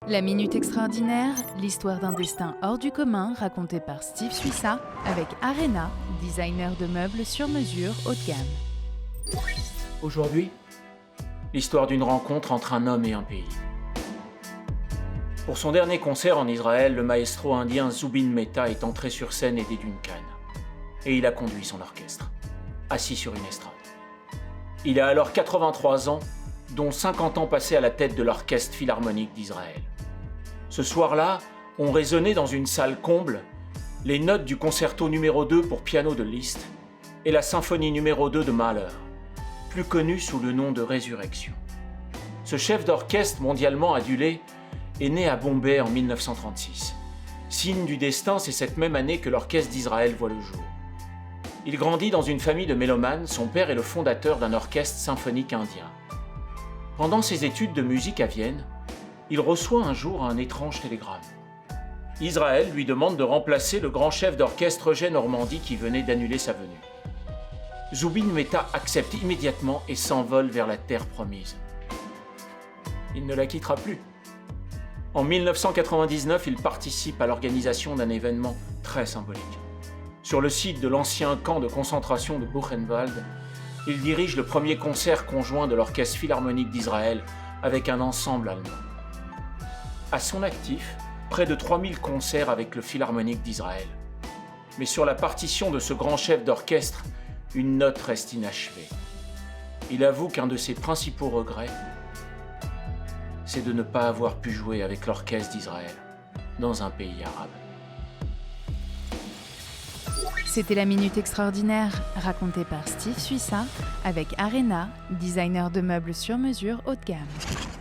La Minute Extraordinaire, l'histoire d'un destin hors du commun racontée par Steve Suissa avec Arena, designer de meubles sur mesure haut de gamme. Aujourd'hui, l'histoire d'une rencontre entre un homme et un pays. Pour son dernier concert en Israël, le maestro indien Zubin Mehta est entré sur scène aidé d'une canne. Et il a conduit son orchestre, assis sur une estrade. Il a alors 83 ans, dont 50 ans passés à la tête de l'Orchestre Philharmonique d'Israël. Ce soir-là, ont résonné dans une salle comble les notes du concerto numéro 2 pour piano de Liszt et la symphonie numéro 2 de Mahler, plus connue sous le nom de Résurrection. Ce chef d'orchestre mondialement adulé est né à Bombay en 1936. Signe du destin, c'est cette même année que l'Orchestre d'Israël voit le jour. Il grandit dans une famille de mélomanes, son père est le fondateur d'un orchestre symphonique indien. Pendant ses études de musique à Vienne, il reçoit un jour un étrange télégramme. Israël lui demande de remplacer le grand chef d'orchestre Roger Normandie qui venait d'annuler sa venue. Zubin Mehta accepte immédiatement et s'envole vers la terre promise. Il ne la quittera plus. En 1999, il participe à l'organisation d'un événement très symbolique. Sur le site de l'ancien camp de concentration de Buchenwald, il dirige le premier concert conjoint de l'Orchestre Philharmonique d'Israël avec un ensemble allemand. À son actif, près de 3000 concerts avec le Philharmonique d'Israël. Mais sur la partition de ce grand chef d'orchestre, une note reste inachevée. Il avoue qu'un de ses principaux regrets, c'est de ne pas avoir pu jouer avec l'Orchestre d'Israël dans un pays arabe. C'était la Minute Extraordinaire, racontée par Steve Suissa avec Arena, designer de meubles sur mesure haut de gamme.